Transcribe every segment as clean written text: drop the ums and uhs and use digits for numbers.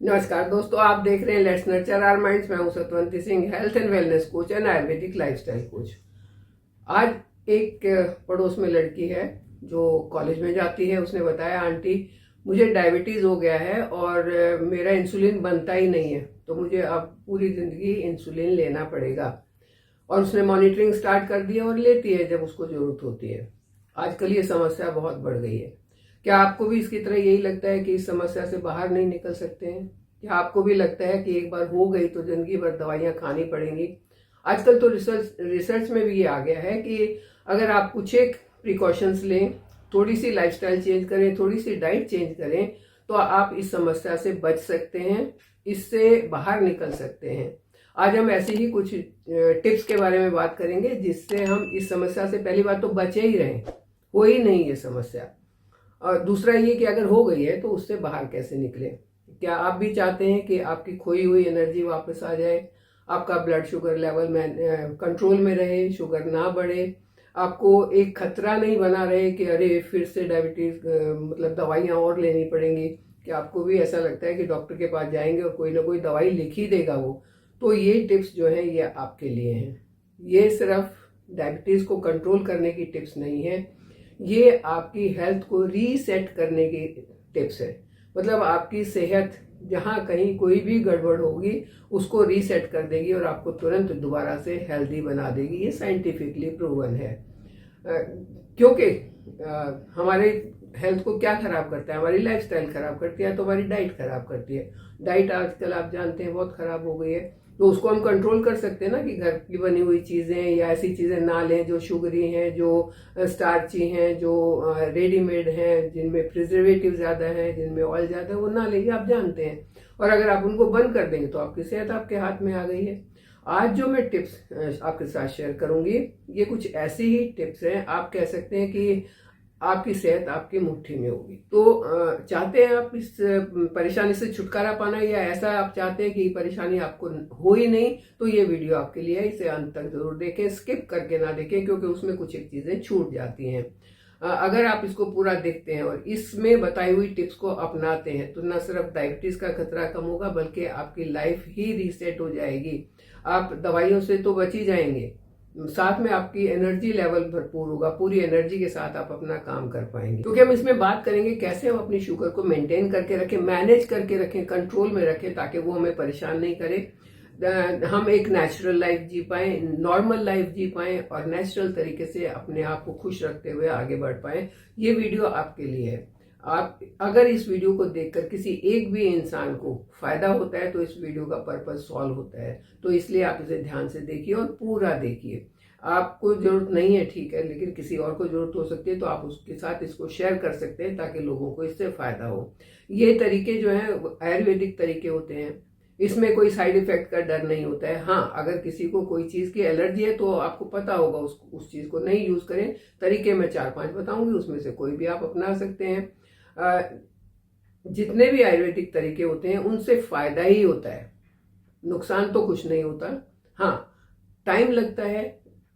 नमस्कार दोस्तों, आप देख रहे हैं लेट्स नर्चर आवर माइंड्स। मैं हूं Satwanti Singh, health and wellness coach and Ayurvedic lifestyle coach. आज एक पड़ोस में लड़की है जो कॉलेज में जाती है। उसने बताया, आंटी मुझे डायबिटीज हो गया है और मेरा इंसुलिन बनता ही नहीं है, तो मुझे अब पूरी जिंदगी इंसुलिन लेना पड़ेगा। और उसने मॉनिटरिंग स्टार्ट कर दी है और लेती है जब उसको जरूरत होती है। आजकल ये समस्या बहुत बढ़ गई है। क्या आपको भी इसकी तरह यही लगता है कि इस समस्या से बाहर नहीं निकल सकते हैं? क्या आपको भी लगता है कि एक बार हो गई तो जिंदगी भर दवाइयां खानी पड़ेंगी? आजकल तो रिसर्च में भी ये आ गया है कि अगर आप कुछ एक प्रिकॉशंस लें, थोड़ी सी लाइफस्टाइल चेंज करें, थोड़ी सी डाइट चेंज करें, तो आप इस समस्या से बच सकते हैं, इससे बाहर निकल सकते हैं। आज हम ऐसे ही कुछ टिप्स के बारे में बात करेंगे जिससे हम इस समस्या से पहली बात तो बचे ही रहें, हो ही नहीं ये समस्या। और दूसरा ये कि अगर हो गई है तो उससे बाहर कैसे निकले। क्या आप भी चाहते हैं कि आपकी खोई हुई एनर्जी वापस आ जाए, आपका ब्लड शुगर लेवल में कंट्रोल में रहे, शुगर ना बढ़े, आपको एक खतरा नहीं बना रहे कि अरे फिर से डायबिटीज मतलब दवाइयाँ और लेनी पड़ेंगी? कि आपको भी ऐसा लगता है कि डॉक्टर के पास जाएंगे और कोई ना कोई दवाई लिख ही देगा वो? तो ये टिप्स जो है ये आपके लिए हैं। ये सिर्फ डायबिटीज को कंट्रोल करने की टिप्स नहीं है, ये आपकी हेल्थ को रीसेट करने की टिप्स है। मतलब आपकी सेहत जहाँ कहीं कोई भी गड़बड़ होगी उसको रीसेट कर देगी और आपको तुरंत दोबारा से हेल्दी बना देगी। ये साइंटिफिकली प्रूवन है। क्योंकि हमारे हेल्थ को क्या खराब करता है? हमारी लाइफस्टाइल खराब करती है, तो हमारी डाइट खराब करती है। डाइट आजकल आप जानते हैं बहुत खराब हो गई है, तो उसको हम कंट्रोल कर सकते हैं ना कि घर की बनी हुई चीज़ें या ऐसी चीज़ें ना लें जो शुगरी हैं, जो स्टार्ची हैं, जो रेडीमेड हैं, जिनमें प्रिजर्वेटिव ज़्यादा है, जिनमें ऑयल ज़्यादा है, वो ना लेंगे, आप जानते हैं। और अगर आप उनको बंद कर देंगे तो आपकी सेहत आपके हाथ में आ गई है। आज जो मैं टिप्स आपके साथ शेयर करूंगी, ये कुछ ऐसी ही टिप्स हैं, आप कह सकते हैं कि आपकी सेहत आपकी मुट्ठी में होगी। तो चाहते हैं आप इस परेशानी से छुटकारा पाना, या ऐसा आप चाहते हैं कि परेशानी आपको हो ही नहीं, तो ये वीडियो आपके लिए है। इसे अंत तक जरूर देखें, स्किप करके ना देखें, क्योंकि उसमें कुछ एक चीजें छूट जाती हैं। अगर आप इसको पूरा देखते हैं और इसमें बताई हुई टिप्स को अपनाते हैं तो न सिर्फ डायबिटीज का खतरा कम होगा, बल्कि आपकी लाइफ ही रीसेट हो जाएगी। आप दवाइयों से तो बच ही जाएंगे, साथ में आपकी एनर्जी लेवल भरपूर होगा, पूरी एनर्जी के साथ आप अपना काम कर पाएंगे। क्योंकि हम इसमें बात करेंगे कैसे हम अपनी शुगर को मेंटेन करके रखें, मैनेज करके रखें, कंट्रोल में रखें, ताकि वो हमें परेशान नहीं करे। हम एक नेचुरल लाइफ जी पाए, नॉर्मल लाइफ जी पाए और नेचुरल तरीके से अपने आप को खुश रखते हुए आगे बढ़ पाए। ये वीडियो आपके लिए है। आप अगर इस वीडियो को देखकर किसी एक भी इंसान को फायदा होता है तो इस वीडियो का पर्पस सॉल्व होता है। तो इसलिए आप इसे ध्यान से देखिए और पूरा देखिए। आपको जरूरत नहीं है, ठीक है, लेकिन किसी और को जरूरत हो सकती है, तो आप उसके साथ इसको शेयर कर सकते हैं ताकि लोगों को इससे फायदा हो। ये तरीके जो है आयुर्वेदिक तरीके होते हैं, इसमें कोई साइड इफेक्ट का डर नहीं होता है। हाँ, अगर किसी को कोई चीज की एलर्जी है तो आपको पता होगा उस चीज को नहीं यूज करें। तरीके मैं 4-5 बताऊंगी, उसमें से कोई भी आप अपना सकते हैं। जितने भी आयुर्वेदिक तरीके होते हैं उनसे फायदा ही होता है, नुकसान तो कुछ नहीं होता। हाँ, टाइम लगता है।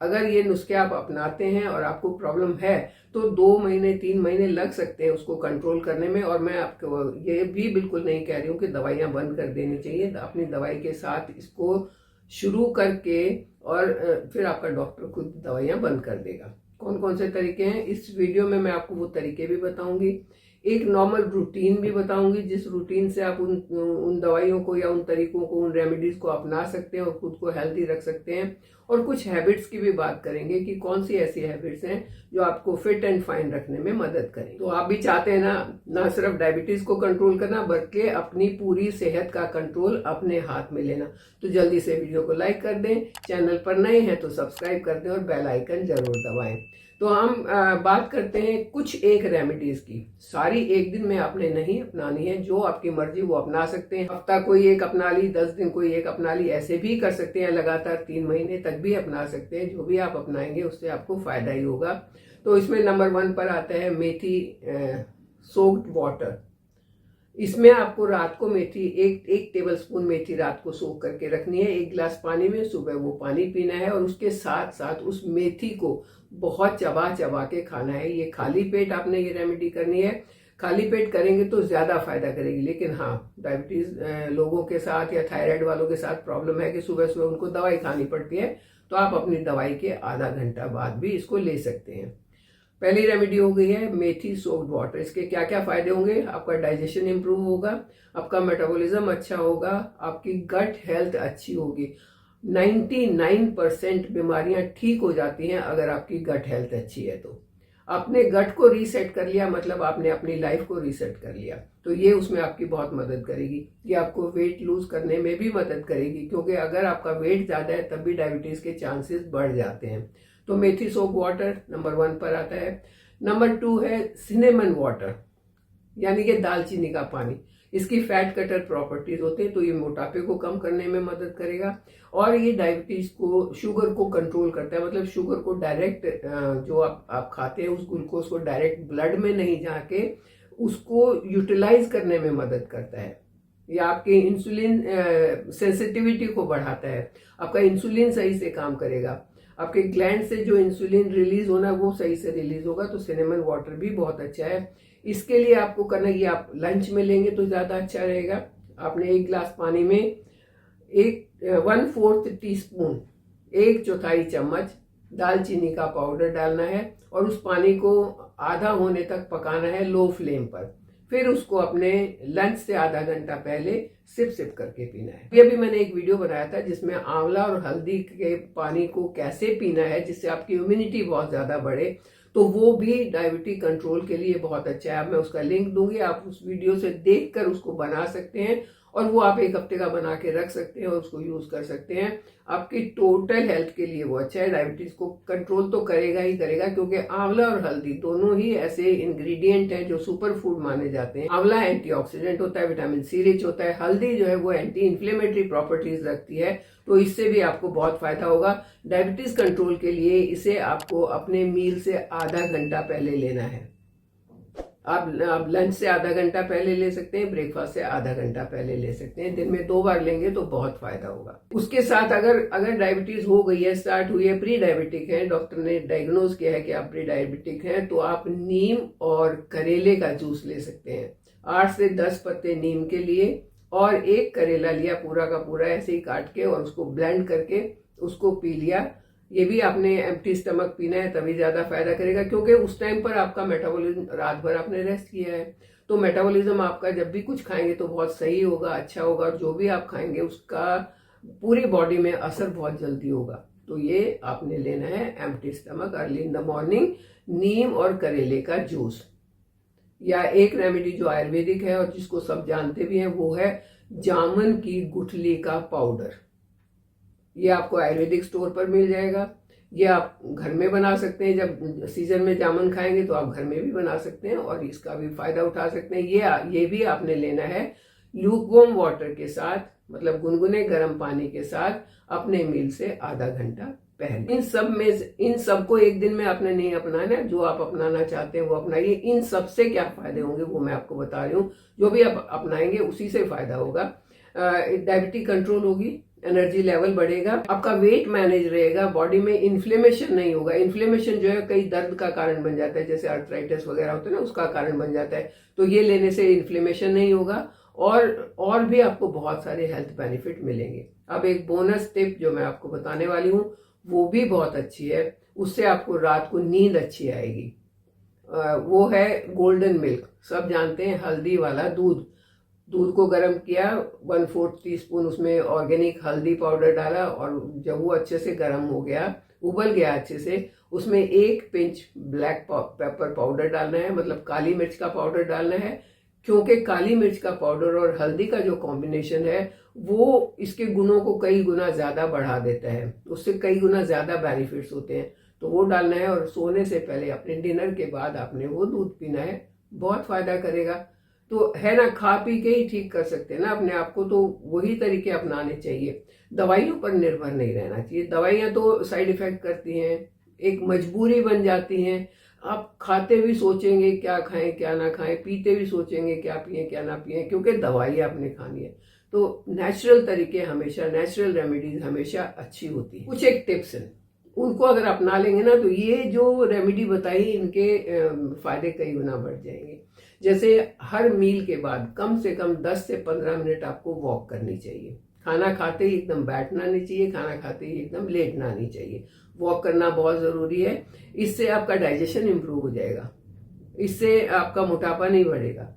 अगर ये नुस्खे आप अपनाते हैं और आपको प्रॉब्लम है तो 2 महीने 3 महीने लग सकते हैं उसको कंट्रोल करने में। और मैं आपको ये भी बिल्कुल नहीं कह रही हूँ कि दवाइयाँ बंद कर देनी चाहिए। अपनी दवाई के साथ इसको शुरू करके और फिर आपका डॉक्टर खुद दवाइयाँ बंद कर देगा। कौन कौन से तरीके हैं इस वीडियो में मैं आपको वो तरीके भी बताऊंगी, एक नॉर्मल रूटीन भी बताऊंगी, जिस रूटीन से आप उन दवाइयों को या उन तरीकों को, उन रेमेडीज को अपना सकते हैं और खुद को हेल्दी रख सकते हैं। और कुछ हैबिट्स की भी बात करेंगे कि कौन सी ऐसी हैबिट्स हैं जो आपको फिट एंड फाइन रखने में मदद करें। तो आप भी चाहते हैं ना सिर्फ डायबिटीज को कंट्रोल करना, बल्कि अपनी पूरी सेहत का कंट्रोल अपने हाथ में लेना। तो जल्दी से वीडियो को लाइक कर दें, चैनल पर नए हैं तो सब्सक्राइब कर दें और बेल आइकन जरूर दबाएं। तो हम बात करते हैं कुछ एक रेमेडीज की। सारी एक दिन में आपने नहीं अपनानी है, जो आपकी मर्जी वो अपना सकते हैं। हफ्ता कोई एक अपना ली, 10 दिन कोई एक अपना ली, ऐसे भी कर सकते हैं। लगातार 3 महीने तक भी अपना सकते हैं। जो भी आप अपनाएंगे उससे आपको फायदा ही होगा। तो इसमें नंबर 1 पर आता है मेथी सोक्ड वाटर। इसमें आपको रात को मेथी एक टेबल स्पून मेथी रात को सोख करके रखनी है 1 गिलास पानी में। सुबह वो पानी पीना है और उसके साथ साथ उस मेथी को बहुत चबा चबा के खाना है। ये खाली पेट आपने ये रेमेडी करनी है। खाली पेट करेंगे तो ज़्यादा फायदा करेगी। लेकिन हाँ, डायबिटीज़ लोगों के साथ या थायराइड वालों के साथ प्रॉब्लम है कि सुबह सुबह उनको दवाई खानी पड़ती है, तो आप अपनी दवाई के आधा घंटा बाद भी इसको ले सकते हैं। पहली रेमेडी हो गई है मेथी सोक्ड वाटर। इसके क्या क्या फायदे होंगे? आपका डाइजेशन इंप्रूव होगा, आपका मेटाबॉलिज्म अच्छा होगा, आपकी गट हेल्थ अच्छी होगी। 99% बीमारियां ठीक हो जाती हैं अगर आपकी गट हेल्थ अच्छी है। तो आपने गट को रीसेट कर लिया, मतलब आपने अपनी लाइफ को रीसेट कर लिया, तो ये उसमें आपकी बहुत मदद करेगी। ये आपको वेट लूज करने में भी मदद करेगी, क्योंकि अगर आपका वेट ज़्यादा है तब भी डायबिटीज़ के चांसेस बढ़ जाते हैं। तो मेथी सोप वाटर नंबर 1 पर आता है। नंबर 2 है सिनेमन वाटर, यानी कि दालचीनी का पानी। इसकी फैट कटर प्रॉपर्टीज होते हैं, तो ये मोटापे को कम करने में मदद करेगा और ये डायबिटीज को, शुगर को कंट्रोल करता है। मतलब शुगर को डायरेक्ट जो आप खाते हैं उस ग्लूकोज को डायरेक्ट ब्लड में नहीं जाके उसको यूटिलाइज करने में मदद करता है। ये आपके इंसुलिन सेंसिटिविटी को बढ़ाता है, आपका इंसुलिन सही से काम करेगा, आपके ग्लैंड से जो इंसुलिन रिलीज होना है वो सही से रिलीज होगा। तो सिनेमन वाटर भी बहुत अच्छा है। इसके लिए आपको करना, ये आप लंच में लेंगे तो ज़्यादा अच्छा रहेगा। आपने 1 गिलास पानी में 1/4 टीस्पून, 1/4 चम्मच दालचीनी का पाउडर डालना है और उस पानी को आधा होने तक पकाना है लो फ्लेम पर। फिर उसको अपने लंच से आधा घंटा पहले सिप सिप करके पीना है। ये भी मैंने एक वीडियो बनाया था जिसमें आंवला और हल्दी के पानी को कैसे पीना है जिससे आपकी इम्यूनिटी बहुत ज़्यादा बढ़े, तो वो भी डायबिटीज कंट्रोल के लिए बहुत अच्छा है। अब मैं उसका लिंक दूंगी, आप उस वीडियो से देखकर उसको बना सकते हैं और वो आप 1 हफ्ते का बना के रख सकते हैं और उसको यूज कर सकते हैं। आपकी टोटल हेल्थ के लिए वो अच्छा है। डायबिटीज को कंट्रोल तो करेगा ही करेगा, क्योंकि आंवला और हल्दी दोनों ही ऐसे इंग्रेडिएंट हैं जो सुपर फूड माने जाते हैं। आंवला एंटीऑक्सीडेंट होता है, विटामिन सी रिच होता है, हल्दी जो है वो एंटी इन्फ्लेमेटरी प्रॉपर्टीज रखती है, तो इससे भी आपको बहुत फायदा होगा। डायबिटीज कंट्रोल के लिए इसे आपको अपने मील से आधा घंटा पहले लेना है। आप लंच से आधा घंटा पहले ले सकते हैं, ब्रेकफास्ट से आधा घंटा पहले ले सकते हैं। दिन में 2 बार लेंगे तो बहुत फायदा होगा। उसके साथ अगर डायबिटीज हो गई है, स्टार्ट हुई है, प्री डायबिटिक है, डॉक्टर ने डायग्नोज किया है कि आप प्री डायबिटिक हैं, तो आप नीम और करेले का जूस ले सकते हैं। 8 से 10 पत्ते नीम के लिए और 1 करेला लिया पूरा का पूरा ऐसे ही काट के और उसको ब्लेंड करके उसको पी लिया। ये भी आपने एम्प्टी स्टमक पीना है, तभी ज़्यादा फायदा करेगा, क्योंकि उस टाइम पर आपका मेटाबॉलिज्म, रात भर आपने रेस्ट किया है, तो मेटाबॉलिज्म आपका जब भी कुछ खाएंगे तो बहुत सही होगा, अच्छा होगा, और जो भी आप खाएंगे उसका पूरी बॉडी में असर बहुत जल्दी होगा। तो ये आपने लेना है empty stomach early in the morning, नीम और करेले का जूस। या एक रेमेडी जो आयुर्वेदिक है और जिसको सब जानते भी हैं, वो है जामुन की गुठली का पाउडर। ये आपको आयुर्वेदिक स्टोर पर मिल जाएगा। ये आप घर में बना सकते हैं, जब सीजन में जामुन खाएंगे तो आप घर में भी बना सकते हैं और इसका भी फायदा उठा सकते हैं। ये भी आपने लेना है ल्यूकवार्म वाटर के साथ, मतलब गुनगुने गर्म पानी के साथ, अपने मील से आधा घंटा पहले। इन सब को एक दिन में आपने नहीं अपनाना है, जो आप अपनाना चाहते हैं वो अपनाइए। इन सब से क्या फायदे होंगे वो मैं आपको बता रही हूँ। जो भी आप अपनाएंगे उसी से फायदा होगा। डायबिटीज कंट्रोल होगी, एनर्जी लेवल बढ़ेगा, आपका वेट मैनेज रहेगा, बॉडी में इन्फ्लेमेशन नहीं होगा। इन्फ्लेमेशन जो है कई दर्द का कारण बन जाता है, जैसे आर्थराइटिस वगैरह होता है ना, उसका कारण बन जाता है। तो ये लेने से इन्फ्लेमेशन नहीं होगा और भी आपको बहुत सारे हेल्थ बेनिफिट मिलेंगे। अब एक बोनस टिप जो मैं आपको बताने वाली हूँ वो भी बहुत अच्छी है, उससे आपको रात को नींद अच्छी आएगी। वो है गोल्डन मिल्क। सब जानते हैं हल्दी वाला दूध। दूध को गर्म किया, 1/4 टीस्पून उसमें ऑर्गेनिक हल्दी पाउडर डाला और जब वो अच्छे से गर्म हो गया, उबल गया अच्छे से, उसमें 1 पिंच ब्लैक पेपर पाउडर डालना है, मतलब काली मिर्च का पाउडर डालना है। क्योंकि काली मिर्च का पाउडर और हल्दी का जो कॉम्बिनेशन है वो इसके गुणों को कई गुना ज़्यादा बढ़ा देता है, उससे कई गुना ज़्यादा बेनिफिट्स होते हैं। तो वो डालना है और सोने से पहले अपने डिनर के बाद आपने वो दूध पीना है, बहुत फायदा करेगा। तो है ना, खा पी के ही ठीक कर सकते हैं ना अपने आप को, तो वही तरीके अपनाने चाहिए। दवाइयों पर निर्भर नहीं रहना चाहिए। दवाइयाँ तो साइड इफेक्ट करती हैं, एक मजबूरी बन जाती हैं। आप खाते भी सोचेंगे क्या खाएं क्या ना खाएं, पीते भी सोचेंगे क्या पिए क्या ना पिए, क्योंकि दवाई आपने खानी है। तो नेचुरल तरीके हमेशा, नेचुरल रेमेडीज हमेशा अच्छी होती है। कुछ एक टिप्स हैं, उनको अगर अपना लेंगे ना तो ये जो रेमेडी बताई इनके फायदे कई गुना बढ़ जाएंगे। जैसे हर मील के बाद कम से कम 10 से 15 मिनट आपको वॉक करनी चाहिए। खाना खाते ही एकदम बैठना नहीं चाहिए, खाना खाते ही एकदम लेटना नहीं चाहिए। वॉक करना बहुत ज़रूरी है। इससे आपका डाइजेशन इम्प्रूव हो जाएगा, इससे आपका मोटापा नहीं बढ़ेगा,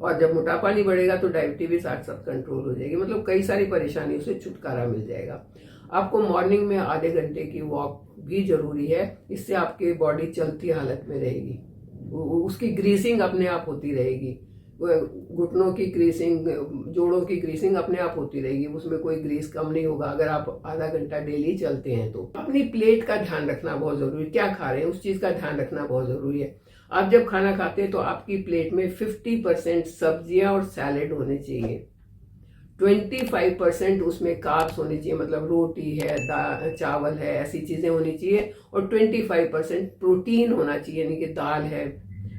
और जब मोटापा नहीं बढ़ेगा तो डायबिटीज भी साथ साथ कंट्रोल हो जाएगी। मतलब कई सारी परेशानियों से छुटकारा मिल जाएगा। आपको मॉर्निंग में आधे घंटे की वॉक भी जरूरी है, इससे आपकी बॉडी चलती हालत में रहेगी, उसकी ग्रीसिंग अपने आप होती रहेगी, घुटनों की ग्रीसिंग, जोड़ों की ग्रीसिंग अपने आप होती रहेगी, उसमें कोई ग्रीस कम नहीं होगा अगर आप आधा घंटा डेली चलते हैं तो। अपनी प्लेट का ध्यान रखना बहुत जरूरी है, क्या खा रहे हैं उस चीज का ध्यान रखना बहुत जरूरी है। आप जब खाना खाते हैं तो आपकी प्लेट में 50% सब्जियां और सैलेड होने चाहिए, 25% उसमें कार्ब्स होने चाहिए, मतलब रोटी है, चावल है, ऐसी चीजें होनी चाहिए, और 25% प्रोटीन होना चाहिए, यानी कि दाल है,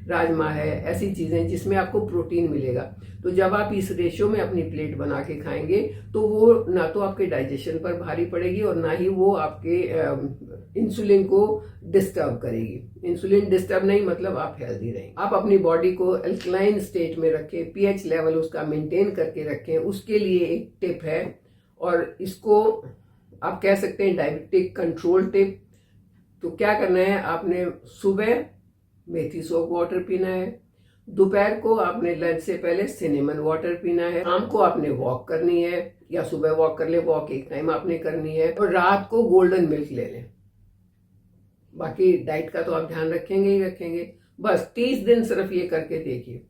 राजमा है, ऐसी चीजें जिसमें आपको प्रोटीन मिलेगा। तो जब आप इस रेशियो में अपनी प्लेट बना के खाएंगे तो वो ना तो आपके डाइजेशन पर भारी पड़ेगी और ना ही वो आपके इंसुलिन को डिस्टर्ब करेगी। इंसुलिन डिस्टर्ब नहीं मतलब आप हेल्दी रहें। आप अपनी बॉडी को अल्कलाइन स्टेट में रखें, पीएच लेवल उसका मेंटेन करके रखें, उसके लिए एक टिप है, और इसको आप कह सकते हैं डायबिटिक कंट्रोल टिप। तो क्या करना है, आपने सुबह मेथी सोप वाटर पीना है, दोपहर को आपने लंच से पहले सिनेमन वाटर पीना है, शाम को आपने वॉक करनी है, या सुबह वॉक कर ले, वॉक एक टाइम आपने करनी है, और रात को गोल्डन मिल्क ले लें। बाकी डाइट का तो आप ध्यान रखेंगे ही रखेंगे। बस 30 दिन सिर्फ ये करके देखिए,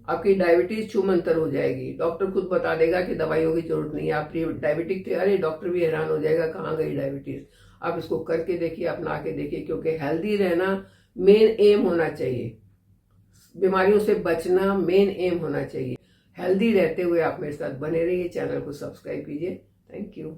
आपकी डायबिटीज छूमंतर हो जाएगी। डॉक्टर खुद बता देगा कि दवाइयों की जरूरत नहीं है। आप डायबिटिक थे, अरे डॉक्टर भी हैरान हो जाएगा कहाँ गई डायबिटीज। आप इसको करके देखिए, अपना के देखिए, क्योंकि हेल्दी रहना मेन एम होना चाहिए, बीमारियों से बचना मेन एम होना चाहिए। हेल्दी रहते हुए आप मेरे साथ बने रहिए, चैनल को सब्सक्राइब कीजिए। Thank you.